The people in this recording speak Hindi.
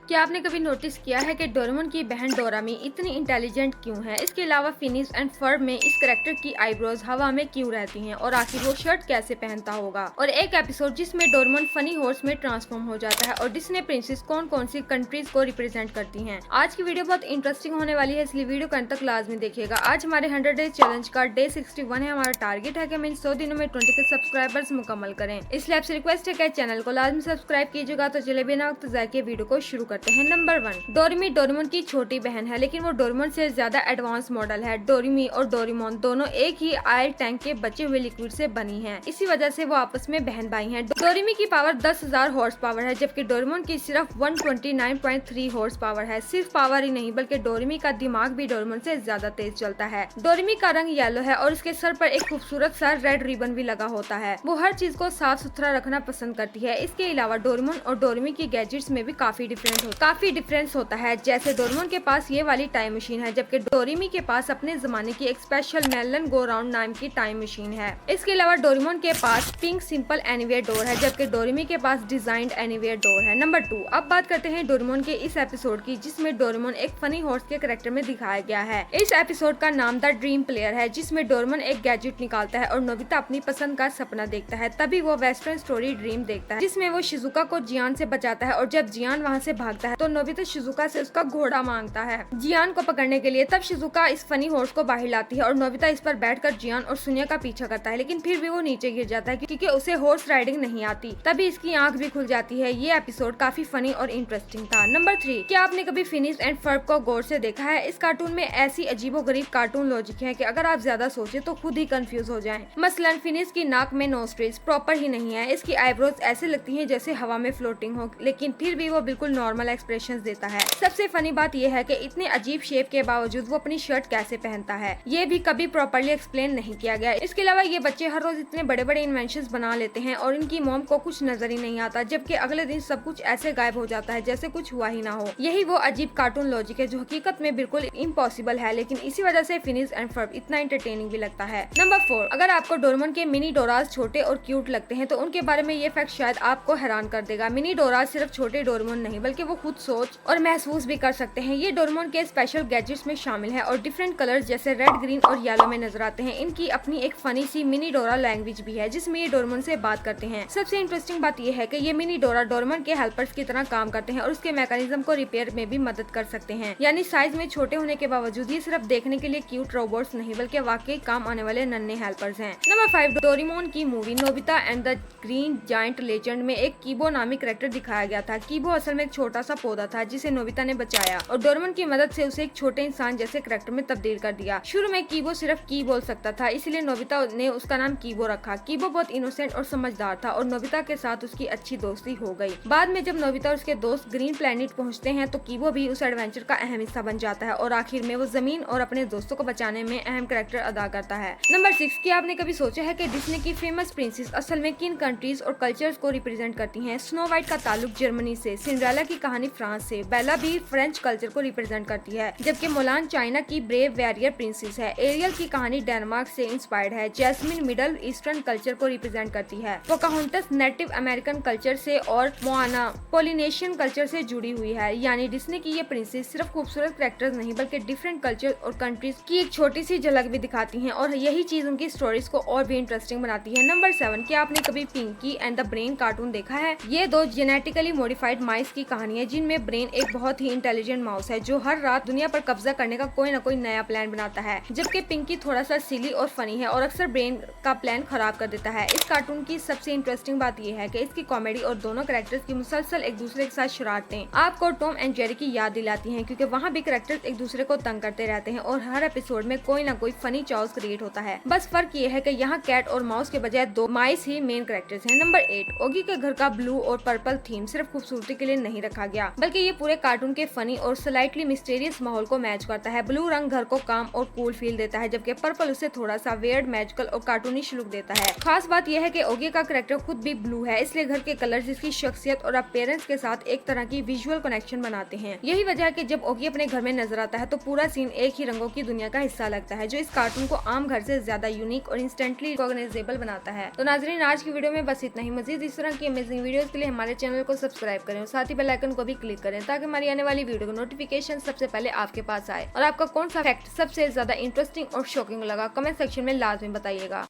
क्या आपने कभी नोटिस किया है कि डोरेमोन की बहन डोरामी इतनी इंटेलिजेंट क्यों है? इसके अलावा फिनिस एंड फर्ब में इस कैरेक्टर की आईब्रोज हवा में क्यों रहती हैं और आखिर वो शर्ट कैसे पहनता होगा? और एक एपिसोड जिसमें डोरेमोन फनी हॉर्स में ट्रांसफॉर्म हो जाता है और डिस्ने प्रिंसेस कौन कौन सी कंट्रीज को रिप्रेजेंट करती हैं। आज की वीडियो बहुत इंटरेस्टिंग होने वाली है, इसलिए वीडियो को अंत तक लाजमी देखिएगा। आज हमारे 100 डेज चैलेंज का डे 61 है। हमारा टारगेट है कि हम इन 100 दिनों में 20 के सब्सक्राइबर्स मुकम्मल करें, इसलिए आपसे रिक्वेस्ट है कि चैनल को लाजमी सब्सक्राइब कीजिएगा। तो चलिए बिना वक्त ज़ाय के वीडियो को शुरू करते हैं। नंबर 1, डोरेमी डोरेमोन की छोटी बहन है, लेकिन वो डोरेमोन से ज्यादा एडवांस मॉडल है। डोरेमी और डोरेमोन दोनों एक ही ऑयल टैंक के बचे हुए लिक्विड से बनी हैं। इसी वजह से वो आपस में बहन भाई हैं। डोरेमी की पावर 10,000 हॉर्स पावर है, जबकि डोरेमोन की सिर्फ 129.3 हॉर्स पावर है। सिर्फ पावर ही नहीं बल्कि डोरेमी का दिमाग भी डोरेमोन से ज्यादा तेज चलता है। डोरेमी का रंग येलो है और उसके सर पर एक खूबसूरत सा रेड रिबन भी लगा होता है। वो हर चीज को साफ सुथरा रखना पसंद करती है। इसके अलावा डोरेमोन और डोरेमी की गैजेट्स में भी काफी डिफरेंस होता है। जैसे डोरेमोन के पास ये वाली टाइम मशीन है, जबकि डोरेमी के पास अपने जमाने की एक स्पेशल मेलन गो राउंड नाम की टाइम मशीन है। इसके अलावा डोरेमोन के पास पिंक सिंपल एनीवेयर डोर है, जबकि डोरेमी के पास डिजाइंड एनीवेयर डोर है। नंबर 2, अब बात करते हैं डोरेमोन के इस एपिसोड की, जिसमें डोरेमोन एक फनी हॉर्स के कैरेक्टर में दिखाया गया है। इस एपिसोड का नाम द ड्रीम प्लेयर है, जिसमें डोरेमोन एक गैजेट निकालता है और नोबिता अपनी पसंद का सपना देखता है। तभी वो वेस्टर्न स्टोरी ड्रीम देखता है, जिसमें वो शिजुका को जियान से बचाता है। और जब जियान वहाँ से भागता है तो नोबिता शिजुका से उसका घोड़ा मांगता है जियान को पकड़ने के लिए। तब शिजुका इस फनी हॉर्स को बाहर लाती है और नोबिता इस पर बैठकर जियान और सुनिया का पीछा करता है, लेकिन फिर भी वो नीचे गिर जाता है क्योंकि उसे हॉर्स राइडिंग नहीं आती। तभी इसकी आंख भी खुल जाती है। ये एपिसोड काफी फनी और इंटरेस्टिंग था। नंबर 3, क्या आपने कभी फिनिस एंड फर्ब को गौर से देखा है? इस कार्टून में ऐसी अजीबोगरीब कार्टून लॉजिक है कि अगर आप ज्यादा सोचे तो खुद ही कंफ्यूज हो जाएं। मसलन फिनिस की नाक में नोस्ट्रिल्स प्रॉपर ही नहीं है। इसकी आईब्रोज ऐसे लगती हैं जैसे हवा में फ्लोटिंग हो, लेकिन फिर भी वो बिल्कुल नॉर्मल एक्सप्रेशंस देता है। सबसे फनी बात यह है कि इतने अजीब शेप के बावजूद वो अपनी शर्ट कैसे पहनता है, ये भी कभी प्रॉपर्ली एक्सप्लेन नहीं किया गया। इसके अलावा ये बच्चे हर रोज इतने बड़े बड़े इन्वेंशंस बना लेते हैं और इनकी मॉम को कुछ नजर ही नहीं आता, जबकि अगले दिन सब कुछ ऐसे गायब हो जाता है जैसे कुछ हुआ ही ना हो। यही वो अजीब कार्टून लॉजिक है जो हकीकत में बिल्कुल इम्पॉसिबल है, लेकिन इसी वजह से फिनिस एंड फर्ब इतना एंटरटेनिंग भी लगता है। नंबर 4, अगर आपको डोरेमोन के मिनी डोराज छोटे और क्यूट लगते हैं तो उनके बारे में ये फैक्ट शायद आपको हैरान कर देगा। मिनी डोराज सिर्फ छोटे डोरेमोन नहीं बल्कि वो खुद सोच और महसूस भी कर सकते हैं। ये डोरेमोन के स्पेशल गैजेट्स में शामिल है और डिफरेंट कलर्स जैसे रेड, ग्रीन और येलो में नजर आते हैं। इनकी अपनी एक फनी सी मिनी डोरा लैंग्वेज भी है, जिसमें ये डोरेमोन से बात करते हैं। सबसे इंटरेस्टिंग बात यह है कि ये मिनी डोरा डोरेमोन के हेल्पर्स की तरह काम करते हैं और उसके मैकेनिज्म को रिपेयर में भी मदद कर सकते हैं। यानी साइज में छोटे होने के बावजूद ये सिर्फ देखने के लिए क्यूट रोबोट्स नहीं बल्कि वाकई काम आने वाले नन्हे हेल्पर्स हैं। नंबर 5, डोरेमोन की movie Nobita and the green giant legend में एक कीबो नामी कैरेक्टर दिखाया गया था। कीबो असल में एक छोटा सा पौधा था जिसे नोबिता ने बचाया और डोरेमोन की मदद से उसे एक छोटे इंसान जैसे कैरेक्टर में तब्दील कर दिया। शुरू में कीबो सिर्फ की बोल सकता था, इसलिए नोबिता ने उसका नाम कीबो रखा। कीबो बहुत इनोसेंट और समझदार था और नोबिता के साथ उसकी अच्छी दोस्ती हो गई। बाद में जब नोबिता और उसके दोस्त ग्रीन प्लेनेट पहुंचते हैं तो कीबो भी उस एडवेंचर का अहम हिस्सा बन जाता है और आखिर में वो जमीन और अपने दोस्तों को बचाने में अहम कैरेक्टर अदा करता है। नंबर 6, क्या आपने कभी सोचा है कि डिज्नी की फेमस प्रिंसेस असल में किन कंट्रीज और कल्चर्स को रिप्रेजेंट करती हैं? स्नो वाइट का ताल्लुक जर्मनी से, सिंड्रेला की कहानी फ्रांस से, बेला भी फ्रेंच कल्चर को रिप्रेजेंट करती है, जबकि मुलान चाइना की ब्रेव वॉरियर प्रिंसेस है। एरियल की कहानी डेनमार्क से इंस्पायर्ड है। जैस्मिन मिडल ईस्टर्न कल्चर को रिप्रेजेंट करती है। पोकाहोंटस नेटिव अमेरिकन कल्चर से और मोआना पोलिनेशियन कल्चर से जुड़ी हुई है। यानी डिज्नी की ये प्रिंसेस सिर्फ खूबसूरत कैरेक्टर्स नहीं बल्कि डिफरेंट कल्चर और कंट्रीज की एक छोटी सी झलक भी दिखाती हैं और यही चीज उनकी स्टोरीज को और भी इंटरेस्टिंग बनाती है। नंबर 7, क्या आपने कभी Pinky and the Brain cartoon देखा है? ये दो जेनेटिकली मॉडिफाइड माइस की कहानी है, जिनमें ब्रेन एक बहुत ही इंटेलिजेंट माउस है जो हर रात दुनिया पर कब्जा करने का कोई न कोई नया प्लान बनाता है, जबकि पिंकी थोड़ा सा सिली और फनी है और अक्सर ब्रेन का प्लान खराब कर देता है। इस कार्टून की सबसे इंटरेस्टिंग बात यह है कि इसकी कॉमेडी और दोनों कैरेक्टर्स की मुसलसल एक दूसरे के साथ शरारतें आपको टॉम एंड जेरी की याद दिलाती हैं, क्योंकि वहाँ भी कैरेक्टर्स एक दूसरे को तंग करते रहते हैं और हर एपिसोड में कोई न कोई फनी चाउस क्रिएट होता है। बस फर्क ये है कि यहाँ कैट और माउस के बजाय दो माइस ही मेन कैरेक्टर्स हैं। नंबर 8, ओगी के घर का ब्लू और पर्पल थीम सिर्फ खूबसूरती के लिए नहीं रखा गया, बल्कि ये पूरे कार्टून के फनी और स्लाइटली मिस्टीरियस माहौल को मैच करता है। ब्लू रंग घर को काम और कूल फील देता है, जबकि पर्पल उसे थोड़ा सा वेयर्ड, मैजिकल और कार्टूनिश लुक देता है। खास बात यह है कि ओगी का कैरेक्टर खुद भी ब्लू है, इसलिए घर के कलर्स इसकी शख्सियत और अपीयरेंस के साथ एक तरह की विजुअल कनेक्शन बनाते हैं। यही वजह है कि जब ओगी अपने घर में नजर आता है तो पूरा सीन एक ही रंगों की दुनिया का हिस्सा लगता है, जो इस कार्टून को आम घर से ज्यादा यूनिक और इंस्टेंटली रिकॉग्नाइजेबल बनाता है। तो नाजरीन, आज की वीडियो में बस इतना ही। मजीद इस तरह की अमेजिंग वीडियोस के लिए हमारे चैनल को सब्सक्राइब करें और साथ ही बेल आइकन को भी क्लिक करें ताकि हमारी आने वाली वीडियो की नोटिफिकेशन सबसे पहले आपके पास आए। और आपका कौन सा फैक्ट सबसे ज्यादा इंटरेस्टिंग और शॉकिंग लगा कमेंट सेक्शन में लाजमी बताइएगा।